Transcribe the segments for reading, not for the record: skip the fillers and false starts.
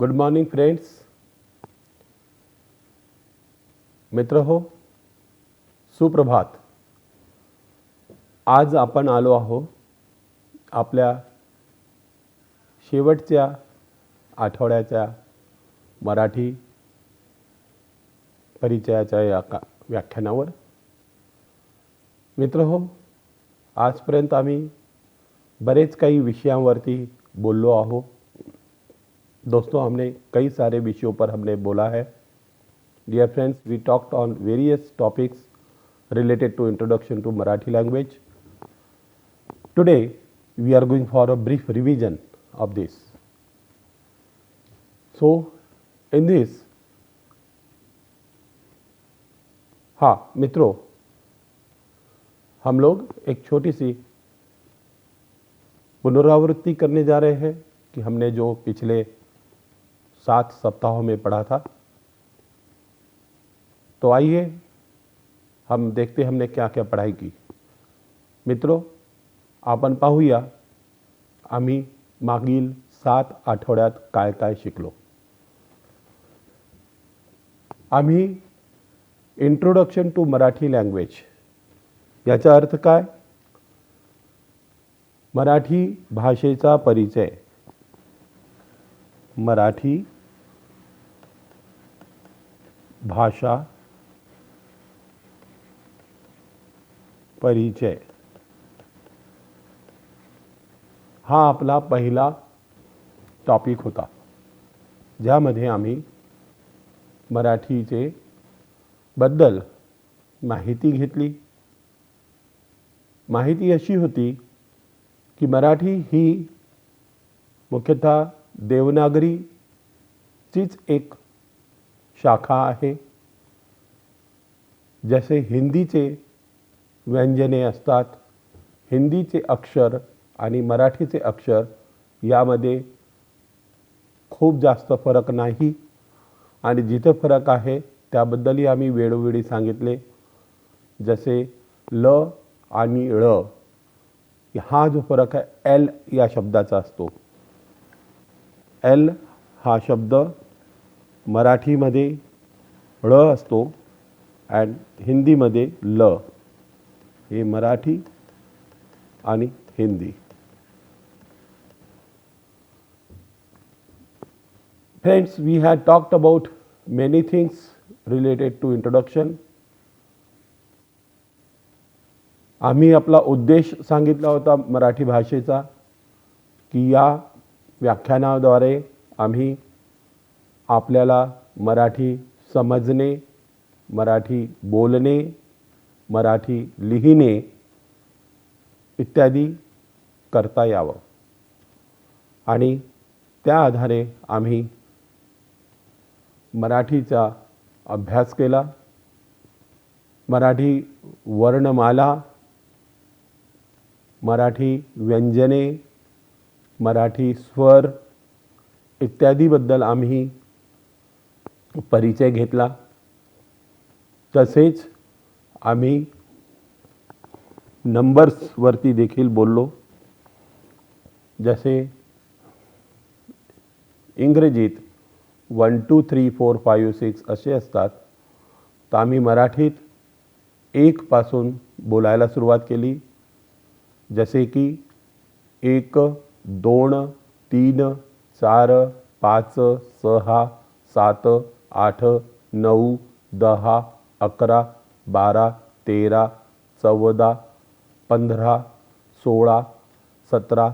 Good morning friends. मित्र हो, सुप्रभात. आज आपण आलो आहोत आपल्या शेवटच्या आठवड्याच्या मराठी परिचयाच्या या व्याख्यानावर. मित्र हो, आजपर्यंत आम्ही बरेच काही विषयांवरती बोललो आहोत. दोस्तों, हमने कई सारे विषयों पर हमने बोला है. Dear friends, we talked on various topics related to introduction to Marathi language. Today, we are going for a brief revision of this. So, in this, हाँ मित्रों, हम लोग एक छोटी सी पुनरावृत्ति करने जा रहे हैं कि हमने जो पिछले 7 सप्ताहों में पढ़ा था. तो आइए हम देखते हमने क्या क्या पढ़ाई की. मित्रों, आपण पाहूया आम्ही मागील 7 आठवड्यात काय काय शिकलो. आम्ही इंट्रोडक्शन टू मराठी लँग्वेज याचा अर्थ काय? मराठी भाषेचा परिचय. मराठी भाषा परिचय हा आपला पहिला टॉपिक होता, ज्यामध्ये आम्ही मराठीचे बद्दल माहिती घेतली. माहिती अशी होती की मराठी ही मुख्यतः देवनागरीचीच एक शाखा आहे. जसे हिंदीचे व्यंजने असतात, हिंदीचे अक्षर आणि मराठीचे अक्षर यामध्ये खूप जास्त फरक नाही, आणि जिथे फरक आहे त्याबद्दलही आम्ही वेळोवेळी सांगितले. जसे ल आणि ळ, हा जो फरक आहे एल या शब्दाचा असतो. एल हा शब्द मराठीमध्ये ळ असतो अँड हिंदीमध्ये ल. हे मराठी आणि Hindi. Friends, we had talked about many things related to introduction. आम्ही आपला उद्देश सांगितला होता मराठी भाषेचा, की या व्याख्यानाद्वारे आम्ही आपल्याला मराठी समजणे, मराठी बोलणे, मराठी लिहिणे इत्यादी करता यावं, आणि त्या आधारे आम्ही मराठीचा अभ्यास केला. मराठी वर्णमाला, मराठी व्यंजने, मराठी स्वर इत्यादीबद्दल आम्ही परिचय घेतला. तसेच आम्ही नंबर्सवरती देखील बोललो. जसे इंग्रजीत 1 2 3 4 5 6 असे असतात, तर आम्ही मराठीत 1 पासून बोलायला सुरुवात केली. जसे की 1 2 3 4 5 6 7 8 9 10 11 12 13 14 15 16 17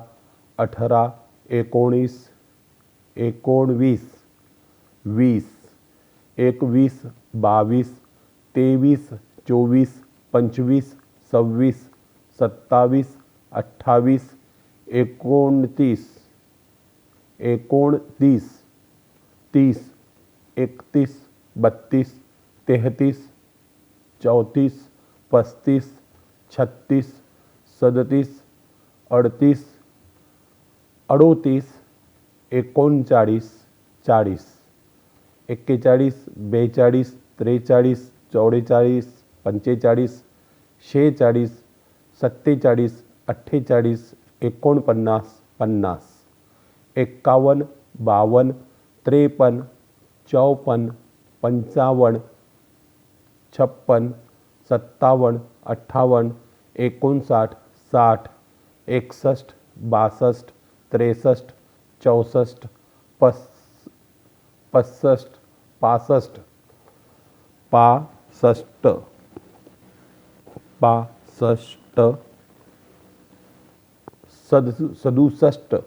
18 19 19 20 21 22 23 24 25 26 27 28 29 29 30 31 32 33 34 35 36 37 38 38 39 40 41 42 43 44 45 46 47 48 49 50 51 52 53, 54, 55, 56, 57, 58, 59, 60, 61, 62, 63, 64, 65, 65, 67, 67,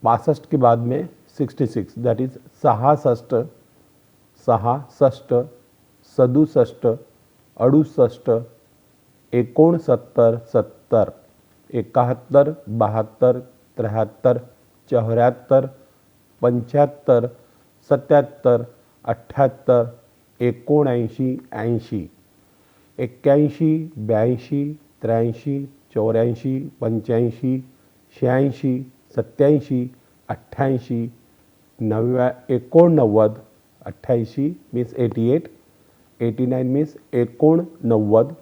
65 के बाद में 66, that is 66, 67, 67, 68, 69, 70, 71, 72, 73, 74, 75, 77, 78, 79, 80, 81, 82, 83, 84, 85, 86, 87, 88, 89, 88 means 88, 89 means 89,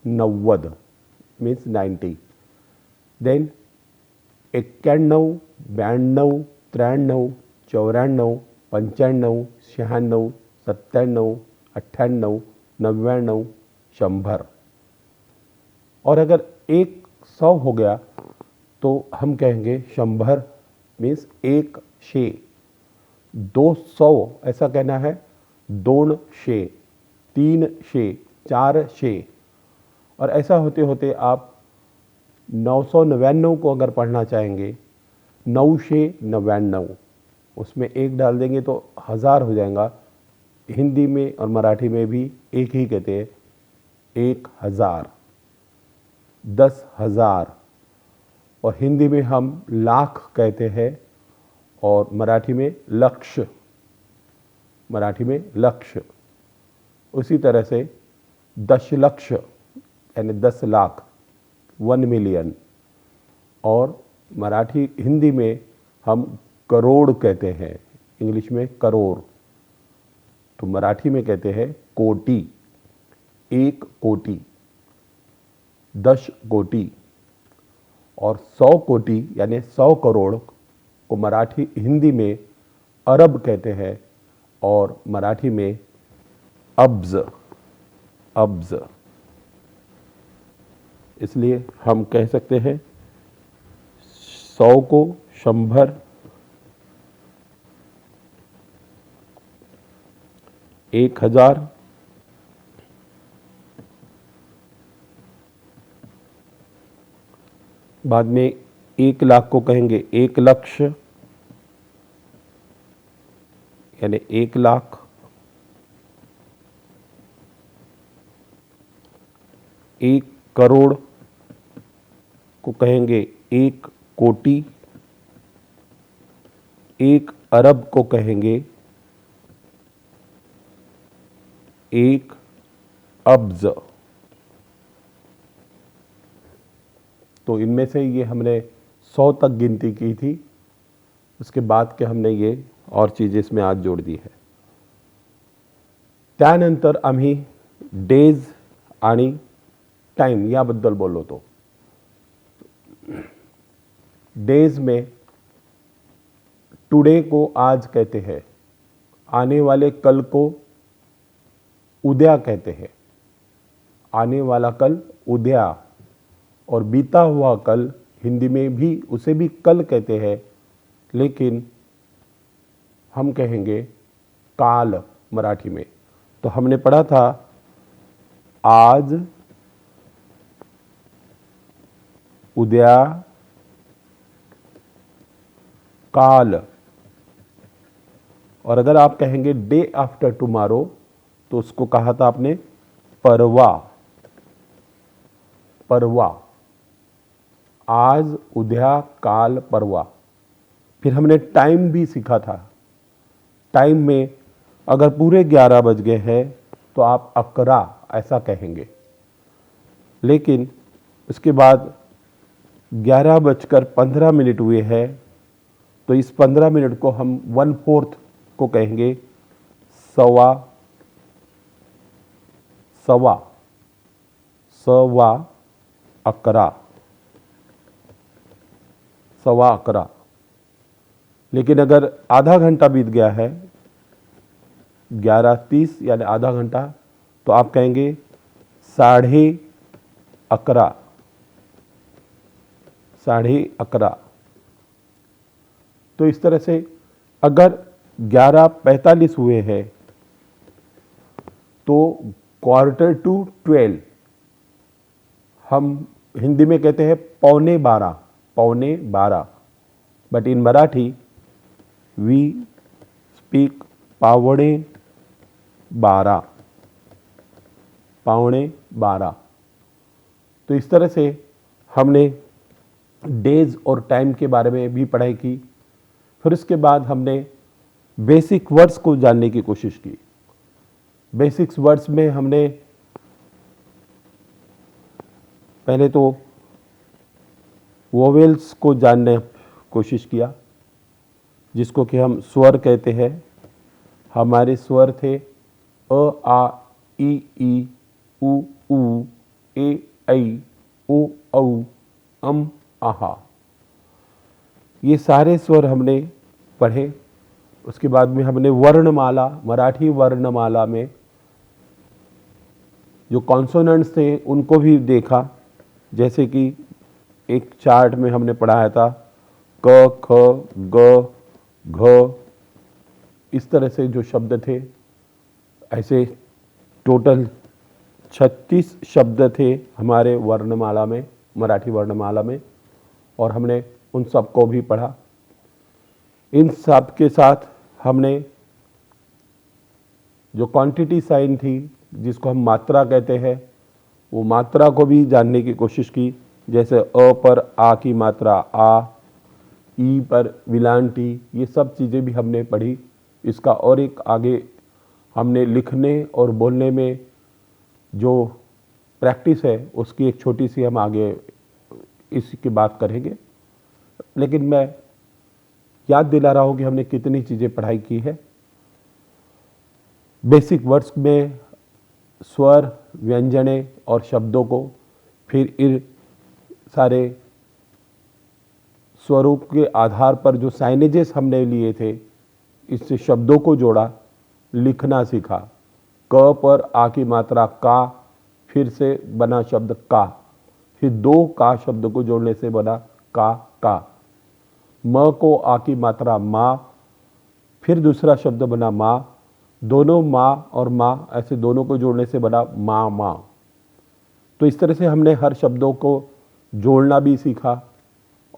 90 means 90, then 91, 92, 93, 94, 95, 96, 97, 98, 99, 100। और अगर 100 हो गया तो हम कहेंगे 100 मीन्स 100। 200 ऐसा कहना है 200, 300, 400। और ऐसा होते होते आप 999 को अगर पढ़ना चाहेंगे 999, उसमें एक डाल देंगे तो 1000 हो जाएगा। हिंदी में और मराठी में भी एक ही कहते हैं, 1000, 10,000। और हिंदी में हम लाख कहते हैं और मराठी में लक्ष्य, मराठी में लक्ष्य। उसी तरह से 10 लक्ष यानी 10 लाख, 1 मिलियन। और मराठी हिंदी में हम करोड़ कहते हैं, इंग्लिश में करोड़। तो मराठी में कहते हैं कोटि, 1 कोटि, 10 कोटि। और 100 कोटि यानी 100 करोड़ को मराठी हिंदी में अरब कहते हैं और मराठी में अब्ज, अब्ज। इसलिए हम कह सकते हैं 100 को 100, 1000, बाद में 1 लाख को कहेंगे 1 लक्ष यानी 1 लाख। 1 करोड़ को कहेंगे 1 कोटि। 1 अरब को कहेंगे 1 अब्ज। तो इनमें से ये हमने 100 तक गिनती की थी, उसके बाद के हमने ये और चीज़ इसमें आज जोड़ दी है। त्यानंतर आम्ही डेज आणि टाइम याबद्दल बोललो होतो। डेज में टुडे को आज कहते हैं, आने वाले कल को उद्या कहते हैं, आने वाला कल उद्या। और बीता हुआ कल हिंदी में भी उसे भी कल कहते हैं, लेकिन हम कहेंगे काल मराठी में। तो हमने पढ़ा था आज, उद्या, काल। और अगर आप कहेंगे डे आफ्टर टुमारो तो उसको कहा था आपने परवा, परवा। आज, उद्या, काल, परवा। फिर हमने टाइम भी सीखा था। टाइम में अगर पूरे 11 बज गए हैं तो आप 11 ऐसा कहेंगे, लेकिन उसके बाद 11:15 हुए हैं तो इस 15 मिनट को हम 1/4 को कहेंगे सवा, सवा, सवा 11, सवा 11। लेकिन अगर आधा घंटा बीत गया है 11:30 यानी आधा घंटा, तो आप कहेंगे 11:30, 11:30। तो इस तरह से अगर 11:45 हुए हैं तो 11:45, हम हिंदी में कहते हैं 11:45, 11:45, but in Marathi we speak 11:45, 11:45। तो इस तरह से हमने डेज और टाइम के बारे में भी पढ़ाई की। फिर उसके बाद हमने बेसिक वर्ड्स को जानने की कोशिश की। बेसिक्स वर्ड्स में हमने पहले तो वोवेल्स को जानने कोशिश किया, जिसको कि हम स्वर कहते हैं। हमारे स्वर थे अ, आ, ई, उ, ए, ऐ, ओ, औ, आहा। ये सारे स्वर हमने पढ़े। उसके बाद में हमने वर्णमाला, मराठी वर्णमाला में जो कॉन्सोनेंट्स थे उनको भी देखा। जैसे कि एक चार्ट में हमने पढ़ाया था क, ख, ग, घ, इस तरह से जो शब्द थे, ऐसे टोटल 36 शब्द थे हमारे वर्णमाला में, मराठी वर्णमाला में, और हमने उन सब को भी पढ़ा। इन सब के साथ हमने जो क्वांटिटी साइन थी, जिसको हम मात्रा कहते हैं, वो मात्रा को भी जानने की कोशिश की। जैसे अ पर आ की मात्रा आ, ई पर विलांटी, ये सब चीज़ें भी हमने पढ़ी। इसका और एक आगे हमने लिखने और बोलने में जो प्रैक्टिस है उसकी एक छोटी सी हम आगे इसकी बात करेंगे। लेकिन मैं याद दिला रहा हूँ कि हमने कितनी चीज़ें पढ़ाई की है। बेसिक वर्ड्स में स्वर, व्यंजने और शब्दों को, फिर इन सारे स्वरों के आधार पर जो साइनेजेस हमने लिए थे, इससे शब्दों को जोड़ा, लिखना सीखा। क पर आ की मात्रा का, फिर से बना शब्द का, फिर दो का शब्द को जोड़ने से बना का। म को आ की मात्रा माँ, फिर दूसरा शब्द बना माँ, दोनों माँ और माँ ऐसे दोनों को जोड़ने से बना माँ। तो इस तरह से हमने हर शब्दों को जोड़ना भी सीखा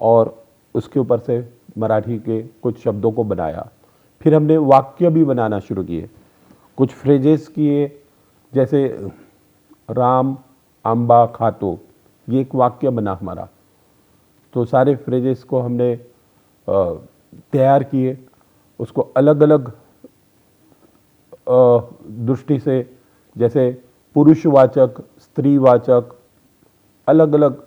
और उसके ऊपर से मराठी के कुछ शब्दों को बनाया। फिर हमने वाक्य भी बनाना शुरू किए, कुछ फ्रेजेस किए। जैसे राम आंबा खातो, ये एक वाक्य बना हमारा। तो सारे फ्रेजेस को हमने तैयार किए, उसको अलग अलग दृष्टि से, जैसे पुरुषवाचक, स्त्रीवाचक, अलग अलग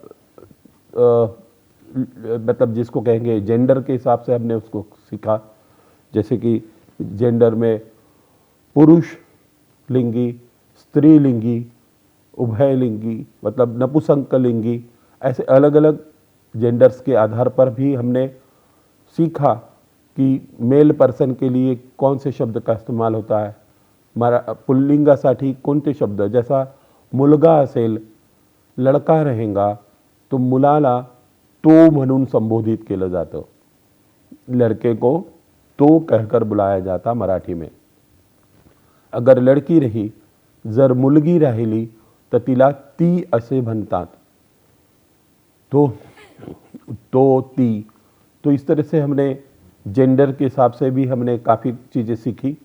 मतलब जिसको कहेंगे जेंडर के हिसाब से हमने उसको सीखा। जैसे कि जेंडर में पुरुष लिंगी, स्त्रीलिंगी, उभयलिंगी, मतलब नपुंसकलिंगी, ऐसे अलग अलग जेंडर्स के आधार पर भी हमने सीखा कि मेल पर्सन के लिए कौन से शब्द का इस्तेमाल होता है, पुल्लिंगासाठी कोणते शब्द। जैसा मुलगा असेल, लड़का रहेगा, तो मुलाला तो म्हणून संबोधित केलं जातं, लड़के को तो कहकर बुलाया जाता मराठी में। अगर लड़की रही, जर मुलगी राहिली तर तिला ती असे म्हणतात, तो ती। तो इस तरह से हमने जेंडर के हिसाब से भी हमने काफ़ी चीज़ें सीखी।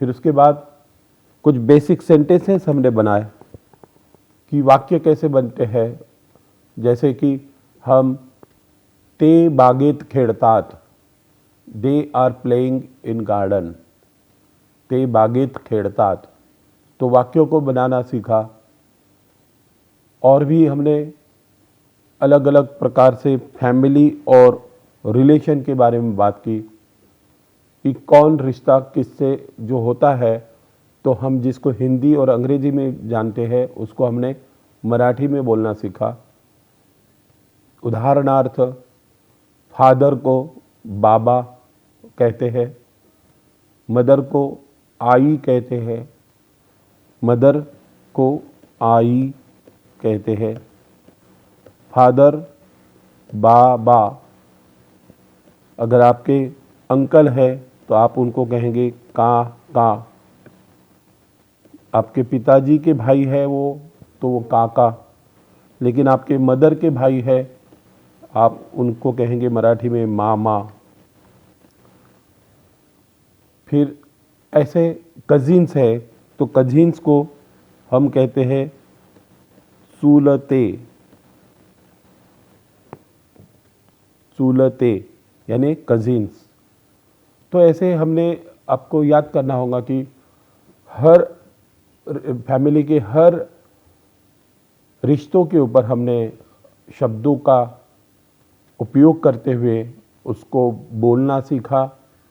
फिर उसके बाद कुछ बेसिक सेंटेंसेस हमने बनाए कि वाक्य कैसे बनते हैं। जैसे कि हम ते बागेत खेळतात, they are playing in garden, ते बागेत खेळतात, तो वाक्यों को बनाना सीखा। और भी हमने अलग अलग प्रकार से फैमिली और रिलेशन के बारे में बात की कि कौन रिश्ता किससे जो होता है, तो हम जिसको हिंदी और अंग्रेजी में जानते हैं उसको हमने मराठी में बोलना सीखा। उदाहरणार्थ, फादर को बाबा, कहते हैं, मदर को आई कहते हैं, मदर को आई कहते हैं, फादर बाबा। अगर आपके अंकल है तो आप उनको कहेंगे का। आपके पिताजी के भाई है वो तो वो काका। लेकिन आपके मदर के भाई है, आप उनको कहेंगे मराठी में मामा। फिर ऐसे कजिन्स है तो कजिन्स को हम कहते हैं चुलते। चुलते यानी कजिन्स। तो ऐसे हमने आपको याद करना होगा कि हर फैमिली के हर रिश्तों के ऊपर हमने शब्दों का उपयोग करते हुए उसको बोलना सीखा,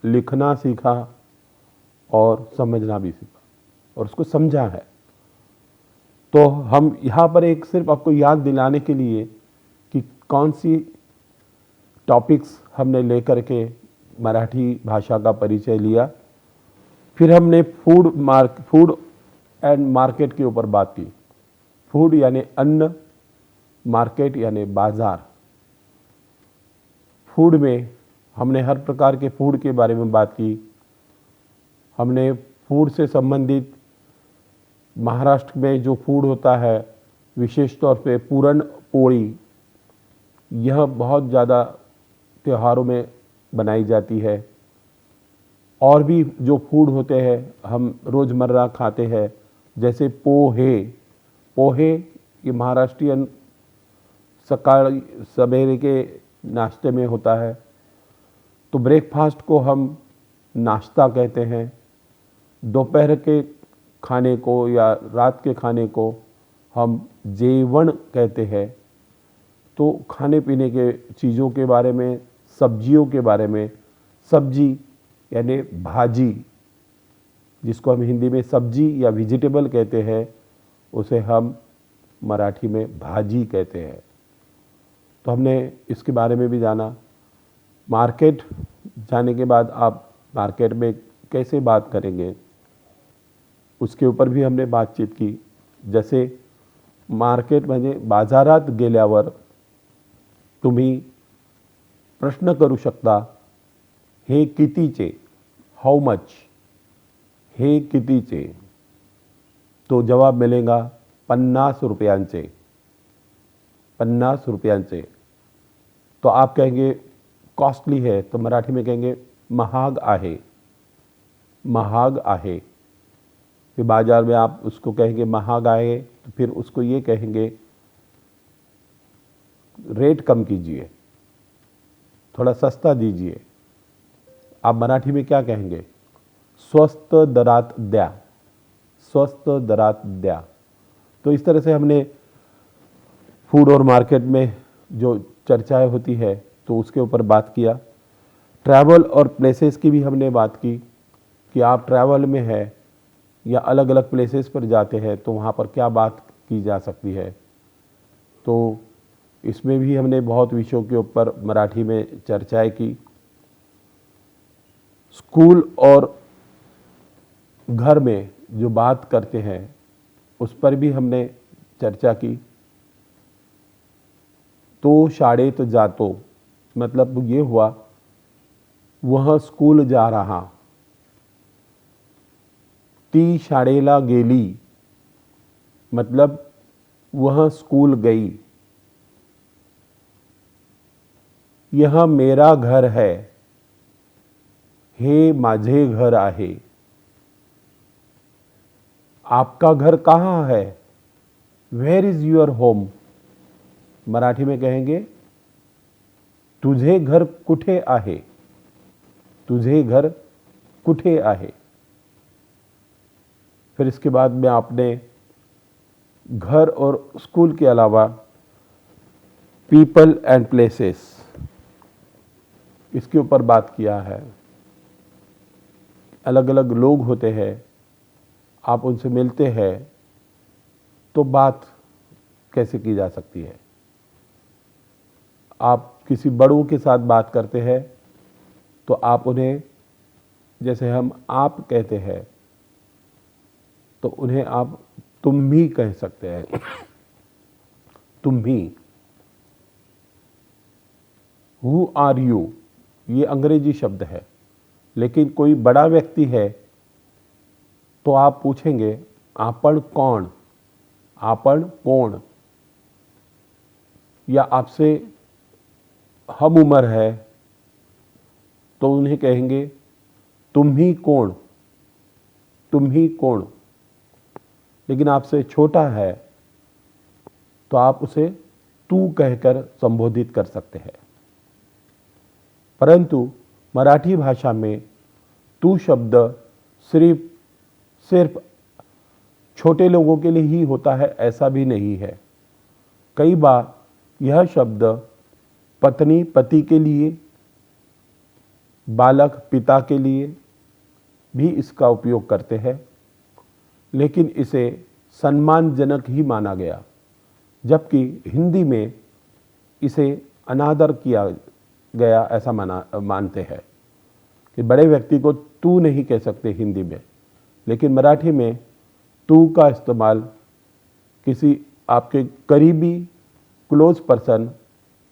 लिखना सीखा और समझना भी सीखा और उसको समझा है। तो हम यहाँ पर एक सिर्फ आपको याद दिलाने के लिए कि कौन सी टॉपिक्स हमने लेकर के मराठी भाषा का परिचय लिया। फिर हमने फूड एंड मार्केट के ऊपर बात की। फूड यानी अन्न, मार्केट यानी बाजार। फूड में हमने हर प्रकार के फूड के बारे में बात की। हमने फूड से संबंधित महाराष्ट्र में जो फूड होता है, विशेष तौर पे पूरन पोड़ी, यह बहुत ज़्यादा त्योहारों में बनाई जाती है। और भी जो फूड होते हैं हम रोज़मर्रा खाते हैं, जैसे पोहे। पोहे ये महाराष्ट्रियन सकाळ सवेरे के नाश्ते में होता है। तो ब्रेकफास्ट को हम नाश्ता कहते हैं। दोपहर के खाने को या रात के खाने को हम जेवण कहते हैं। तो खाने पीने के चीज़ों के बारे में, सब्जियों के बारे में, सब्जी यानी भाजी, जिसको हम हिंदी में सब्जी या वेजिटेबल कहते हैं, उसे हम मराठी में भाजी कहते हैं। तो हमने इसके बारे में भी जाना। मार्केट जाने के बाद आप मार्केट में कैसे बात करेंगे उसके ऊपर भी हमने बातचीत की। जैसे मार्केट म्हणजे बाजारात गेल्यावर तुम्ही प्रश्न करू शकता, हे कितीचे, हाउ मच, हे कितीचे। तो जवाब मिलेगा 50 रुपयांचे, 50 रुपयांचे। तो आप कहेंगे कॉस्टली है, तो मराठी में कहेंगे महाग आहे, महाग आहे। फिर बाजार में आप उसको कहेंगे महाग आहे, तो फिर उसको ये कहेंगे रेट कम कीजिए, थोड़ा सस्ता दीजिए। आप मराठी में क्या कहेंगे? स्वस्त दरात द्या, स्वस्त दरात द्या। तो इस तरह से हमने फूड और मार्केट में जो चर्चाएं होती है तो उसके ऊपर बात किया। ट्रैवल और प्लेसेस की भी हमने बात की कि आप ट्रैवल में है या अलग अलग प्लेसेस पर जाते हैं तो वहाँ पर क्या बात की जा सकती है। तो इसमें भी हमने बहुत विषयों के ऊपर मराठी में चर्चाएं की। स्कूल और घर में जो बात करते हैं उस पर भी हमने चर्चा की। तो शाळेत जातो मतलब ये हुआ वह स्कूल जा रहा, ती शाळेला गेली मतलब वह स्कूल गई। यह मेरा घर है, हे माझे घर आहे। आपका घर कहाँ है? Where is your home? Marathi में कहेंगे तुझे घर कुठे आहे, तुझे घर कुठे आहे। फिर इसके बाद में आपने घर और स्कूल के अलावा पीपल एंड प्लेसेस, इसके ऊपर बात किया है। अलग अलग लोग होते हैं, आप उनसे मिलते हैं तो बात कैसे की जा सकती है। आप किसी बड़ों के साथ बात करते हैं तो आप उन्हें, जैसे हम आप कहते हैं तो उन्हें आप तुम भी कह सकते हैं, तुम भी। हु आर यू, ये अंग्रेजी शब्द है, लेकिन कोई बड़ा व्यक्ति है तो आप पूछेंगे आपण कौन, आपण कौन। या आपसे हम उम्र है तो उन्हें कहेंगे तुम ही कौन, तुम ही कौन। लेकिन आपसे छोटा है तो आप उसे तू कहकर संबोधित कर सकते हैं। परंतु मराठी भाषा में तू शब्द सिर्फ छोटे लोगों के लिए ही होता है, ऐसा भी नहीं है। कई बार यह शब्द पत्नी पति के लिए, बालक पिता के लिए भी इसका उपयोग करते हैं, लेकिन इसे सम्मानजनक ही माना गया, जबकि हिंदी में इसे अनादर किया गया ऐसा मानते हैं कि बड़े व्यक्ति को तू नहीं कह सकते हिंदी में, लेकिन मराठी में तू का इस्तेमाल किसी आपके करीबी क्लोज पर्सन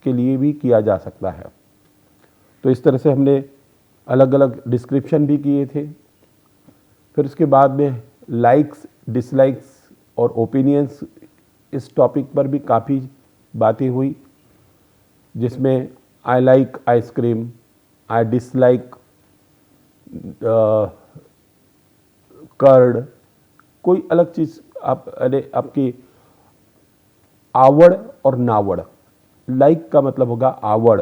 के लिए भी किया जा सकता है। तो इस तरह से हमने अलग अलग डिस्क्रिप्शन भी किए थे। फिर उसके बाद में लाइक्स, डिसलाइक्स और ओपिनियंस, इस टॉपिक पर भी काफ़ी बातें हुई, जिसमें I like ice cream, I dislike curd, कोई अलग चीज़ आपकी आवड़ और नावड़। लाइक का मतलब होगा आवड़,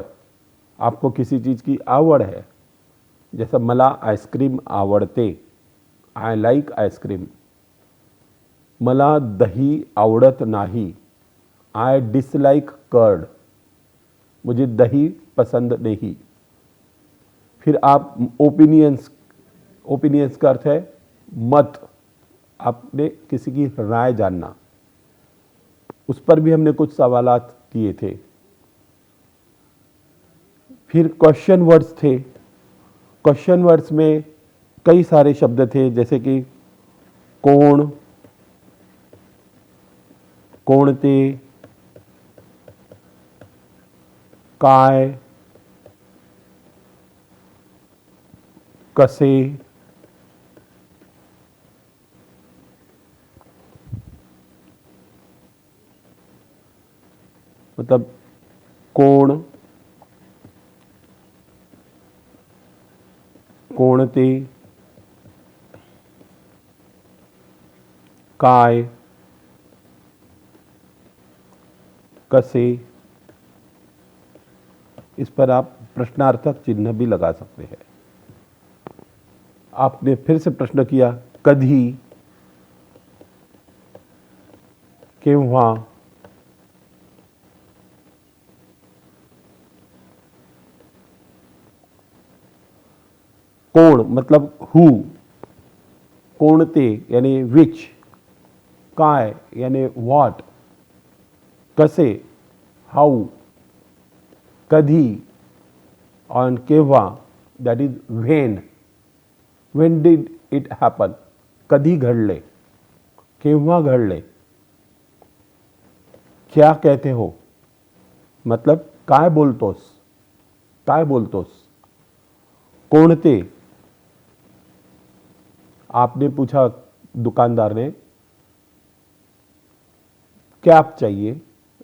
आपको किसी चीज़ की आवड़ है, जैसा मला आइसक्रीम आवडते, आई लाइक आइसक्रीम। मला दही आवडत नाही, आई डिसलाइक कर्ड, मुझे दही पसंद नहीं। फिर आप ओपिनियंस का अर्थ है मत, आपने किसी की राय जानना, उस पर भी हमने कुछ सवालात किए थे। फिर क्वेश्चन वर्ड्स थे। क्वेश्चन वर्ड्स में कई सारे शब्द थे, जैसे कि कोण, कोणते, काय, कसे, मतलब कोण, कोणते, काय, कसे। इस पर आप प्रश्नार्थक चिन्ह भी लगा सकते हैं। आपने फिर से प्रश्न किया कधी, केव्हा, कोण मतलब हु, कोणते यानी विच, काय यानी व्हाट, कसे हाउ, कधी और केव्हा that is when did it happen, कधी घडले, केव्हा घडले। क्या कहते हो मतलब काय बोलतोस, काय बोलतोस। कोणते, आपने पूछा दुकानदार ने क्या आप चाहिए,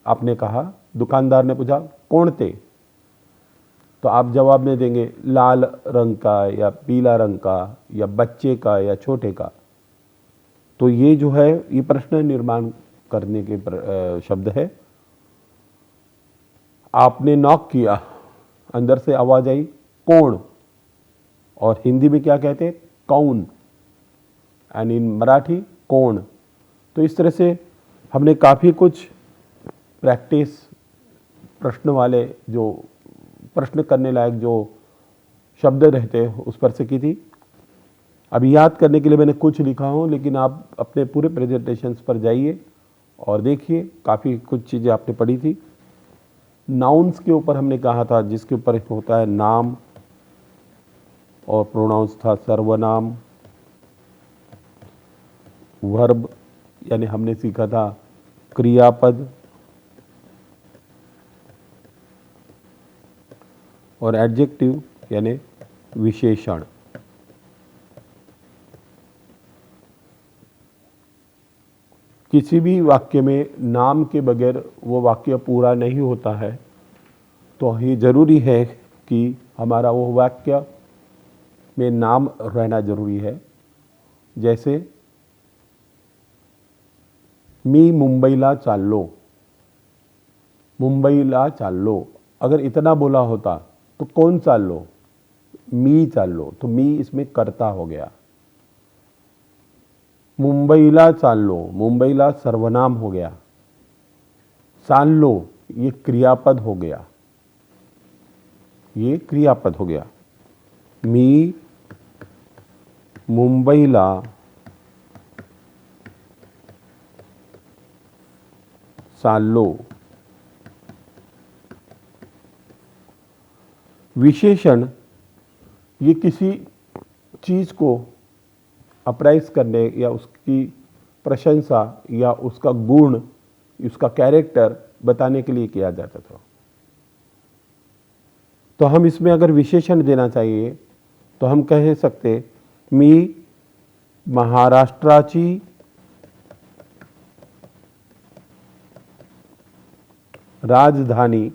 आपने कहा, दुकानदार ने पूछा कोणते, तो आप जवाब में देंगे लाल रंग का या पीला रंग का या बच्चे का या छोटे का। तो ये जो है ये प्रश्न निर्माण करने के शब्द है। आपने नॉक किया, अंदर से आवाज आई कौन, और हिंदी में क्या कहते हैं कौन, एंड इन मराठी कौन। तो इस तरह से हमने काफ़ी कुछ प्रैक्टिस, प्रश्न वाले जो प्रश्न करने लायक जो शब्द रहते हैं उस पर से की थी। अभी याद करने के लिए मैंने कुछ लिखा हूँ, लेकिन आप अपने पूरे प्रेजेंटेशंस पर जाइए और देखिए, काफ़ी कुछ चीज़ें आपने पढ़ी थी। नाउन्स के ऊपर हमने कहा था, जिसके ऊपर होता है नाम, और प्रोनाउंस था सर्वनाम। वर्ब यानी हमने सीखा था क्रियापद, और एडजेक्टिव यानी विशेषण। किसी भी वाक्य में नाम के बगैर वो वाक्य पूरा नहीं होता है, तो ये जरूरी है कि हमारा वो वाक्य में नाम रहना जरूरी है। जैसे मी मुंबईला चाललो, मुंबईला चाललो, अगर इतना बोला होता तो कौन चाललो, मी चाललो, तो मी इसमें कर्ता हो गया। मुंबईला चाललो, मुंबईला सर्वनाम हो गया। चाललो ये क्रियापद हो गया, ये क्रियापद हो गया। मी मुंबईला चाललो। विशेषण ये किसी चीज को अप्राइज करने या उसकी प्रशंसा या उसका गुण, उसका कैरेक्टर बताने के लिए किया जाता था। तो हम इसमें अगर विशेषण देना चाहिए तो हम कह सकते मी महाराष्ट्राची राजधानी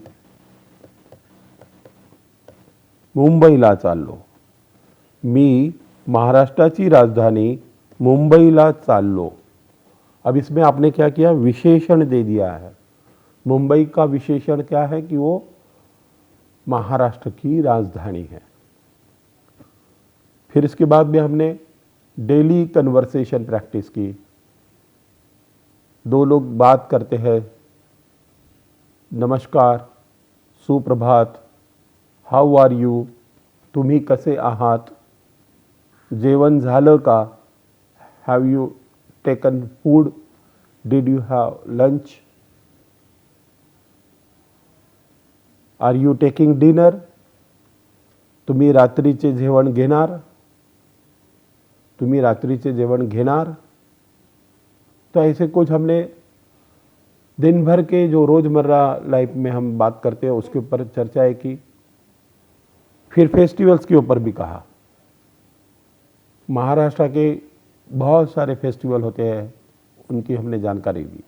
मुंबईला चाललो। मी महाराष्ट्राची राजधानी मुंबईला चाललो। अब इसमें आपने क्या किया, विशेषण दे दिया है। मुंबई का विशेषण क्या है कि वो महाराष्ट्र की राजधानी है। फिर इसके बाद में हमने डेली कन्वर्सेशन प्रैक्टिस की। दो लोग बात करते हैं, नमस्कार, सुप्रभात, हाउ आर यू, तुम्ही कसे आहात, जेवण झालं का, have you taken food, did you have lunch, are you taking dinner, तुम्ही रात्रीचे जेवण घेणार, तुम्ही रात्रीचे जेवण घेणार। तो ऐसे कुछ हमने दिन भर के जो रोजमर्रा लाइफ में हम बात करते हैं उसके ऊपर चर्चाएं की। फिर फेस्टिवल्स के ऊपर भी कहा। महाराष्ट्र के बहुत सारे फेस्टिवल होते हैं, उनकी हमने जानकारी दी।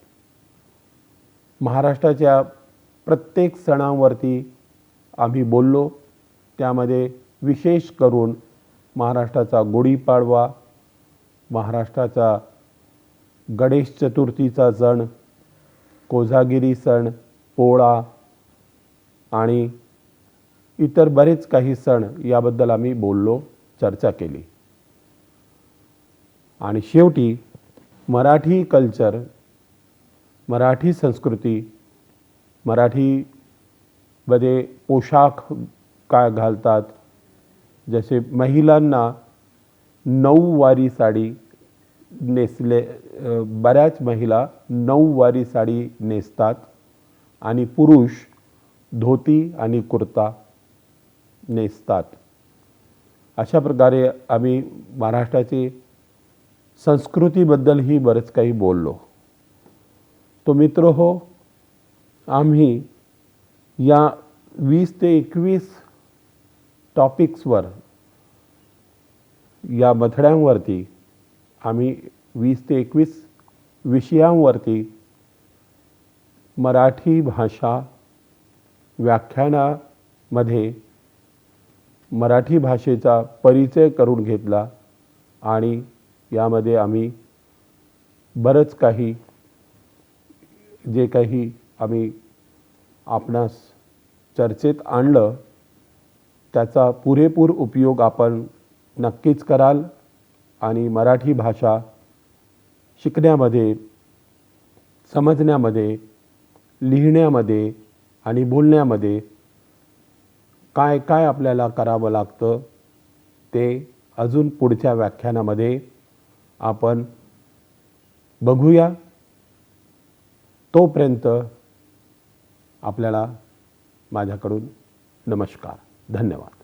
महाराष्ट्राच्या प्रत्येक सणांवरती आम्ही बोललो। त्यामध्ये विशेष करून महाराष्ट्राचा गुढीपाडवा, महाराष्ट्राचा गणेश चतुर्थीचा सण, कोजागिरी सण, पोळा आणि इतर बरेच काही सण याबद्दल आम्ही बोललो, चर्चा केली। आणि शेवटी मराठी कल्चर, मराठी संस्कृती, मराठीमध्ये पोशाख काय घालतात, जसे महिलांना नऊवारी साडी नेसले, बऱ्याच महिला नऊवारी साडी नेसतात आणि पुरुष धोती आणि कुर्ता नेसतात। अशा प्रकारे आम्ही महाराष्ट्राची संस्कृतीबद्दलही बरेच काही बोललो। तो मित्र हो, आम्ही या 20 ते 21 टॉपिक्सवर, या मथड्यांवरती आम्ही 20 ते 21 विषयांवरती मराठी भाषा व्याख्यानामध्ये मराठी भाषेचा परिचय करून घेतला आणि यामध्ये आम्ही बरंच काही जे काही आम्ही आपणास चर्चेत आणलं त्याचा पुरेपूर उपयोग आपण नक्कीच कराल आणि मराठी भाषा शिकण्यामध्ये, समजण्यामध्ये, लिहिण्यामध्ये आणि बोलण्यामध्ये काय काय आपल्याला करावं लागतं ते अजून पुढच्या व्याख्यानामध्ये आपण बघूया। तोपर्यंत आपल्याला माझ्याकडून नमस्कार, धन्यवाद।